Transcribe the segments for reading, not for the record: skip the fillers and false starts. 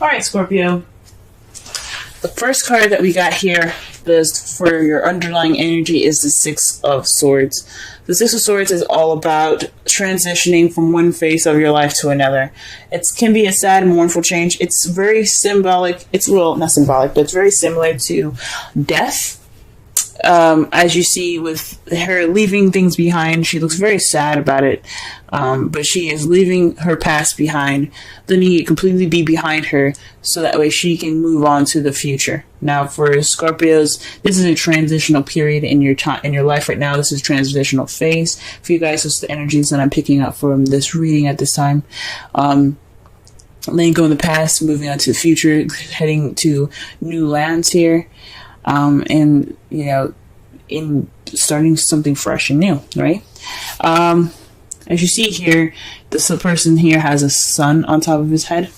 Alright, Scorpio. The first card that we got here is for your underlying energy is the Six of Swords. The Six of Swords is all about transitioning from one phase of your life to another. It can be a sad, mournful change. It's very symbolic. It's, well, not symbolic, but it's very similar to death. As you see with her leaving things behind, she looks very sad about it. But she is leaving her past behind, letting it completely be behind her, so that way she can move on to the future. Now, for Scorpios, this is a transitional period in your time, in your life right now. This is a transitional phase for you guys. It's the energies that I'm picking up from this reading at this time. Letting go in the past, moving on to the future, heading to new lands here. And, you know, in starting something fresh and new, right? As you see here, this person here has a sun on top of his head,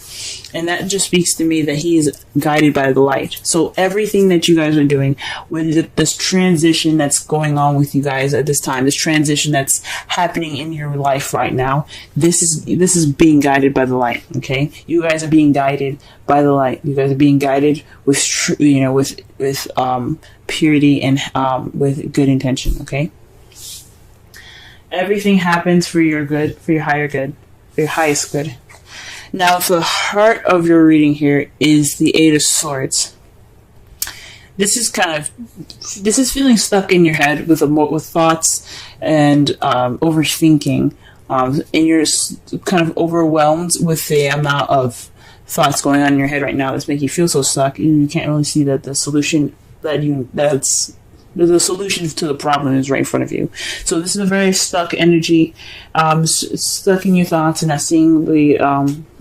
and that just speaks to me that he is guided by the light. So everything that you guys are doing, with this transition that's going on with you guys at this time, this transition that's happening in your life right now, this is being guided by the light. Okay, you guys are being guided by the light. You guys are being guided with with purity and with good intention. Okay. Everything happens for your good, for your higher good, for your highest good. Now, the heart of your reading here is the Eight of Swords. This is feeling stuck in your head with thoughts and overthinking, and you're kind of overwhelmed with the amount of thoughts going on in your head right now that's making you feel so stuck. You can't really see that the solution the solution to the problem is right in front of you. So this is a very stuck energy, stuck in your thoughts and not seeing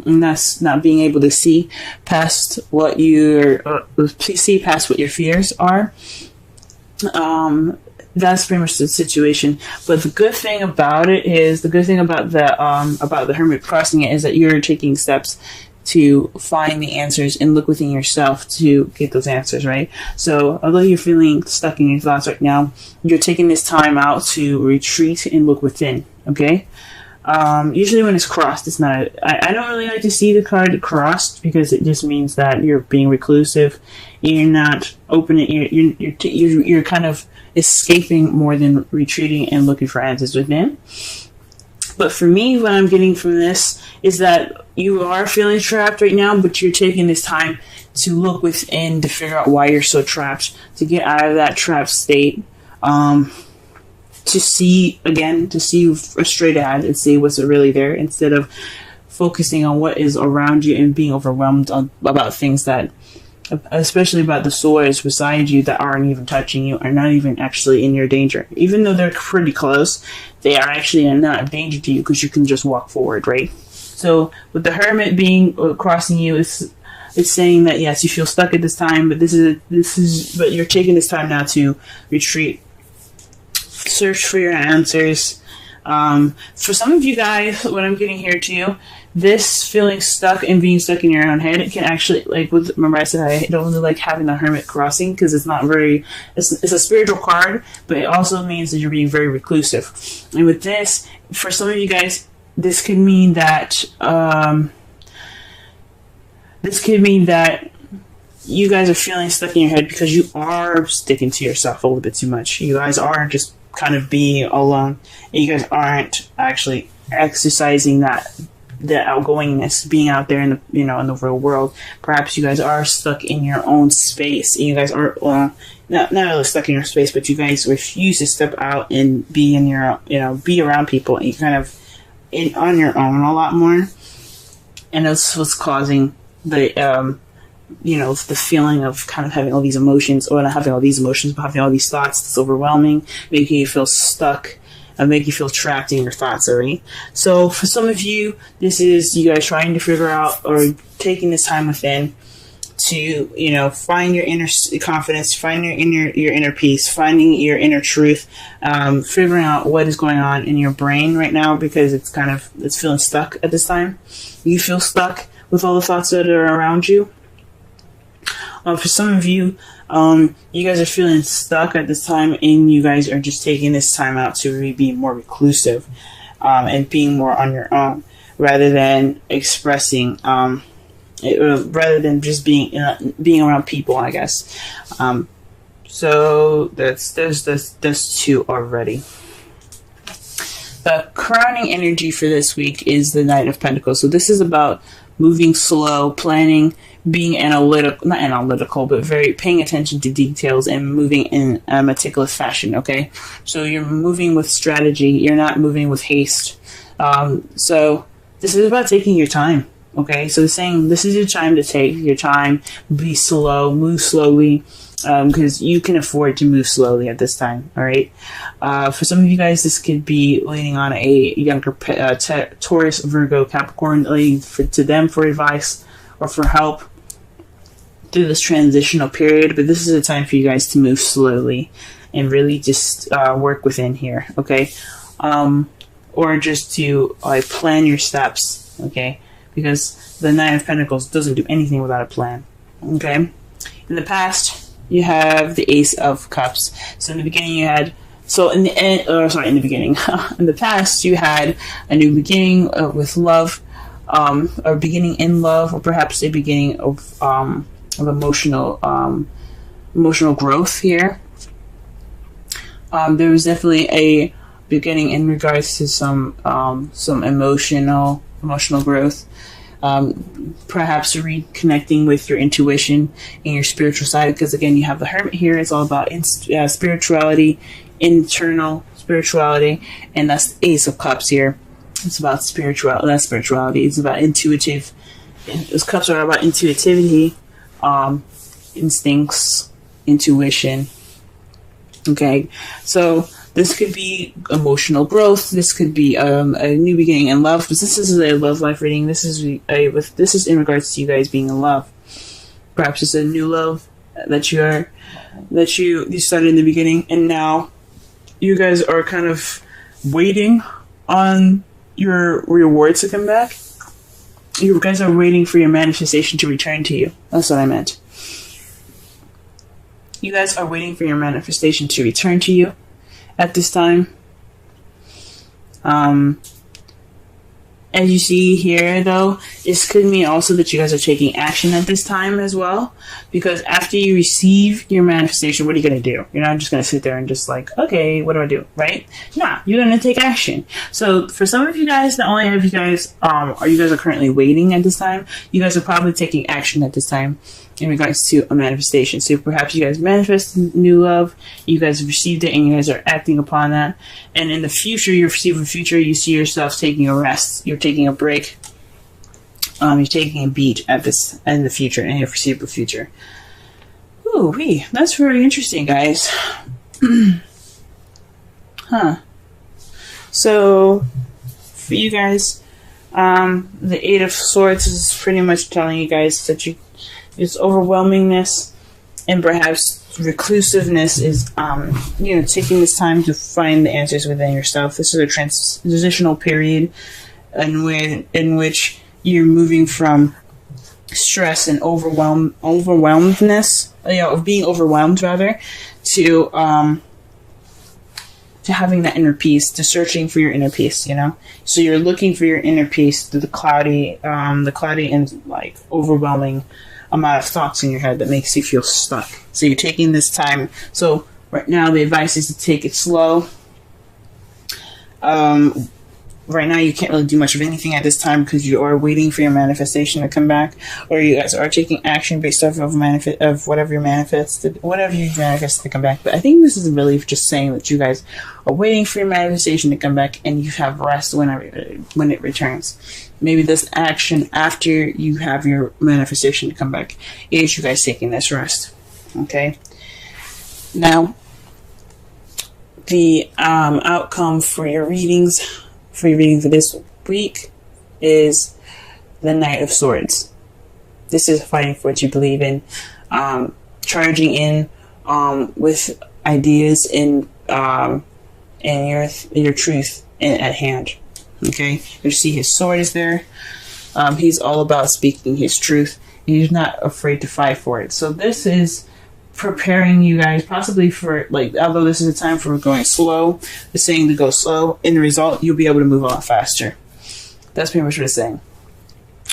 not being able to see past what past what your fears are. That's pretty much the situation. But the good thing about it is, the Hermit crossing it is that you're taking steps to find the answers and look within yourself to get those answers, right? So although you're feeling stuck in your thoughts right now, you're taking this time out to retreat and look within, okay? Usually when it's crossed, it's not, I don't really like to see the card crossed, because it just means that you're being reclusive, you're not opening, you're kind of escaping more than retreating and looking for answers within. But for me, what I'm getting from this is that you are feeling trapped right now, but you're taking this time to look within to figure out why you're so trapped, to get out of that trapped state, to see straight ahead and see what's really there, instead of focusing on what is around you and being overwhelmed about things that, especially about the swords beside you that aren't even touching you, are not even actually in your danger. Even though they're pretty close, they are actually not a danger to you, because you can just walk forward, right? So with the Hermit being crossing you, it's saying that yes, you feel stuck at this time, but but you're taking this time now to retreat, search for your answers. For some of you guys, what I'm getting here too, this feeling stuck and being stuck in your own head, it can actually, remember I said I don't really like having the Hermit crossing, because it's not very, it's a spiritual card, but it also means that you're being very reclusive. And with this, for some of you guys, this could mean that you guys are feeling stuck in your head because you are sticking to yourself a little bit too much. You guys are just kind of being alone, and you guys aren't actually exercising that outgoingness, being out there in the real world. Perhaps you guys are stuck in your own space, and you guys are not really stuck in your space, but you guys refuse to step out and be in your be around people, and you kind of on your own a lot more. And that's what's causing the the feeling of kind of having all these emotions, or not having all these emotions, but having all these thoughts that's overwhelming, making you feel stuck and make you feel trapped in your thoughts, already. So for some of you, this is you guys trying to figure out, or taking this time within to find your inner confidence, find your inner peace, finding your inner truth, figuring out what is going on in your brain right now, because it's feeling stuck at this time. You feel stuck with all the thoughts that are around you. For some of you, you guys are feeling stuck at this time, and you guys are just taking this time out to really be more reclusive, and being more on your own, rather than expressing rather than just being around people, I guess. So that's two already. The crowning energy for this week is the Knight of Pentacles. So this is about moving slow, planning, being not analytical, but very paying attention to details and moving in a meticulous fashion, okay? So you're moving with strategy. You're not moving with haste. So this is about taking your time, okay? So it's saying this is your time to take your time, be slow, move slowly, because you can afford to move slowly at this time, all right? For some of you guys, this could be leaning on a younger Taurus, Virgo, Capricorn, to them for advice or for help through this transitional period. But this is a time for you guys to move slowly and really just work within here, okay? Or just to plan your steps, okay? Because the Nine of Pentacles doesn't do anything without a plan, okay? In the past, you have the Ace of Cups. So in the beginning you had, in the past you had a new beginning with love, or beginning in love, or perhaps a beginning of emotional growth here. There was definitely a beginning in regards to some emotional growth. Perhaps reconnecting with your intuition and your spiritual side, because again, you have the Hermit here. It's all about spirituality, internal spirituality, and that's the Ace of Cups here. It's about spirituality. It's about intuitive. Those cups are about intuitivity, instincts, intuition. Okay, so this could be emotional growth. This could be a new beginning in love. But this is a love life reading. This is in regards to you guys being in love. Perhaps it's a new love that you started in the beginning, and now you guys are kind of waiting on your rewards to come back. You guys are waiting for your manifestation to return to you. That's what I meant. You guys are waiting for your manifestation to return to you at this time. As you see here, though, this could mean also that you guys are taking action at this time as well. Because after you receive your manifestation, what are you going to do? You're not just going to sit there and just like, okay, what do I do? Right? Nah, you're going to take action. So for some of you guys, not only have you guys, you guys are currently waiting at this time, you guys are probably taking action at this time in regards to a manifestation. So perhaps you guys manifest new love, you guys have received it, and you guys are acting upon that. And in the future, you see yourself taking a rest. You're taking a break. You're taking a beat in the future, in your foreseeable future. Ooh, that's very interesting, guys. So, for you guys, the Eight of Swords is pretty much telling you guys that it's overwhelmingness and perhaps reclusiveness is, taking this time to find the answers within yourself. This is a transitional period in which you're moving from stress and overwhelmedness, of being overwhelmed rather, to having that inner peace, to searching for your inner peace, So you're looking for your inner peace through the cloudy and like overwhelming amount of thoughts in your head that makes you feel stuck. So you're taking this time. So right now the advice is to take it slow. Right now you can't really do much of anything at this time because you are waiting for your manifestation to come back, or you guys are taking action based off of whatever you manifested to come back. But I think this is really just saying that you guys are waiting for your manifestation to come back, and you have rest when it returns. Maybe this action after you have your manifestation to come back is you guys taking this rest. Okay. Now, the outcome for your readings for this week is the Knight of Swords. This is fighting for what you believe in, charging in with ideas and your truth at hand. Okay, you see his sword is there. He's all about speaking his truth. He's not afraid to fight for it. So this is preparing you guys possibly for, although this is a time for going slow, it's saying to go slow. In the result, you'll be able to move a lot faster. That's pretty much what it's saying.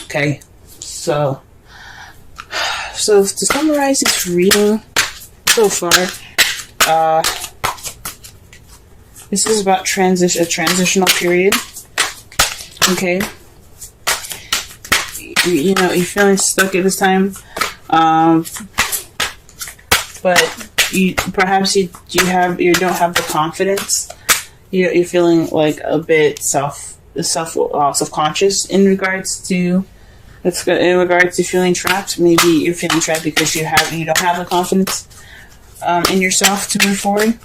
Okay, so So to summarize this reading so far, this is about a transitional period. Okay. You know, you're feeling stuck at this time. But you don't have the confidence. You're feeling like a bit self-conscious in regards to feeling trapped. Maybe you're feeling trapped because you don't have the confidence in yourself to move forward.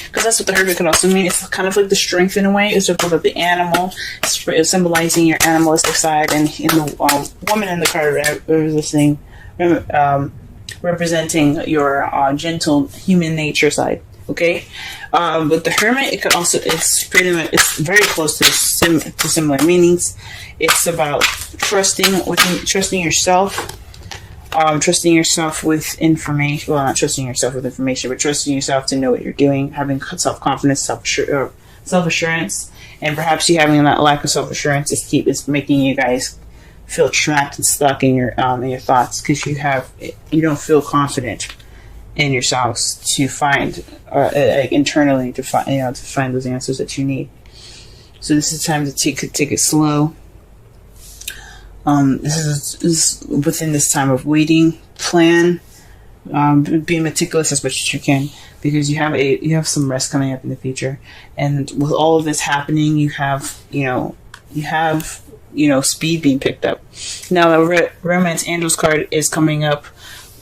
Because that's what the Hermit could also mean. It's kind of like the strength in a way. It's about the animal, it's symbolizing your animalistic side, and in the woman in the card representing your gentle human nature side. Okay, with the Hermit, it could also it's very close to similar meanings. It's about trusting yourself. Trusting yourself with information. Well, not trusting yourself with information, but trusting yourself to know what you're doing. Having self-confidence, self-assurance, and perhaps you having that lack of self-assurance is making you guys feel trapped and stuck in your thoughts because you don't feel confident in yourselves to find internally to find those answers that you need. So this is time to take it slow. This is within this time of waiting, plan, be meticulous as much as you can, because you have some rest coming up in the future, and with all of this happening, you have speed being picked up. Now the Romance Angels card is coming up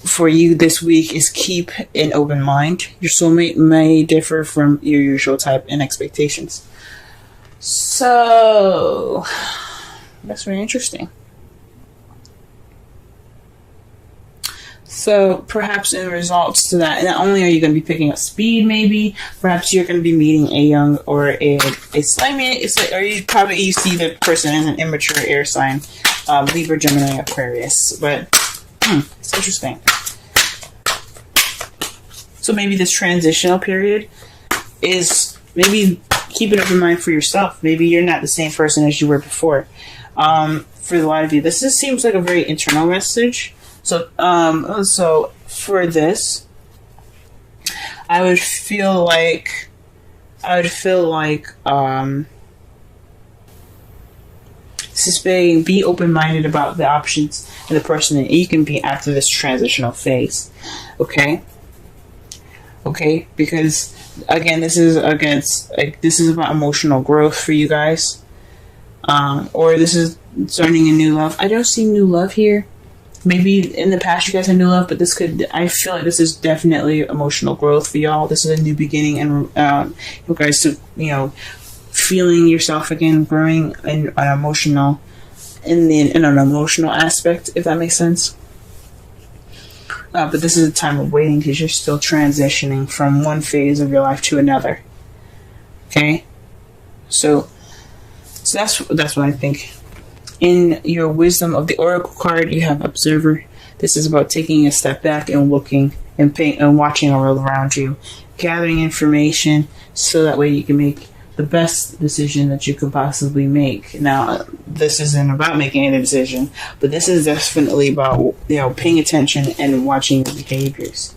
for you this week. Is keep an open mind. Your soulmate may differ from your usual type and expectations. So that's very interesting. So perhaps in results to that, not only are you going to be picking up speed, maybe perhaps you're going to be meeting a young or a slightly, or you see the person as an immature air sign, Libra, Gemini, Aquarius. But it's interesting. So maybe this transitional period is maybe keep an open mind for yourself. Maybe you're not the same person as you were before. For a lot of you, this seems like a very internal message. So for this, I would feel like be open-minded about the options and the person that you can be after this transitional phase. Okay, because again, this is about emotional growth for you guys, or this is starting a new love. I don't see new love here. Maybe in the past you guys had new love, but I feel like this is definitely emotional growth for y'all. This is a new beginning, and you guys to feeling yourself again, growing in an emotional aspect, if that makes sense. But this is a time of waiting because you're still transitioning from one phase of your life to another. Okay, so that's what I think. In your wisdom of the Oracle card, you have Observer. This is about taking a step back and looking and watching all around you, gathering information so that way you can make the best decision that you could possibly make. Now, this isn't about making any decision, but this is definitely about paying attention and watching your behaviors.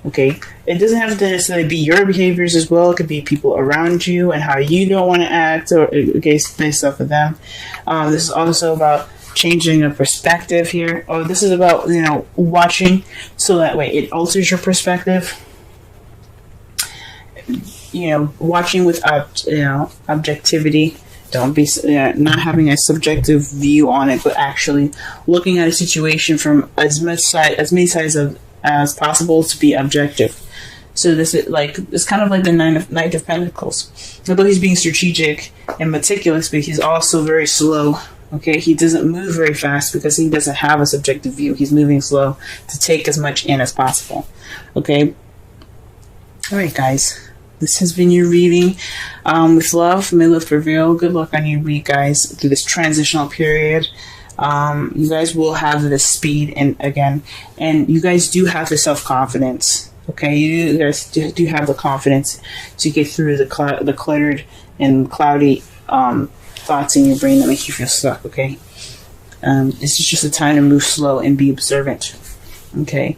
Okay, it doesn't have to necessarily be your behaviors as well. It could be people around you and how you don't want to act, or based off of them. This is also about changing a perspective here. This is about watching so that way it alters your perspective. Watching with objectivity. Don't be not having a subjective view on it, but actually looking at a situation from as many sides as possible to be objective. So this is it's kind of like the Knight of Pentacles. Although he's being strategic and meticulous, but he's also very slow. Okay, he doesn't move very fast because he doesn't have a subjective view. He's moving slow to take as much in as possible. Okay. All right, guys. This has been your reading. With love, may love prevail. Good luck on your week, guys, through this transitional period. You guys will have the speed and you guys do have the self-confidence. Okay, you guys do have the confidence to get through the cluttered and cloudy thoughts in your brain that make you feel stuck. Okay, This is just a time to move slow and be observant. Okay.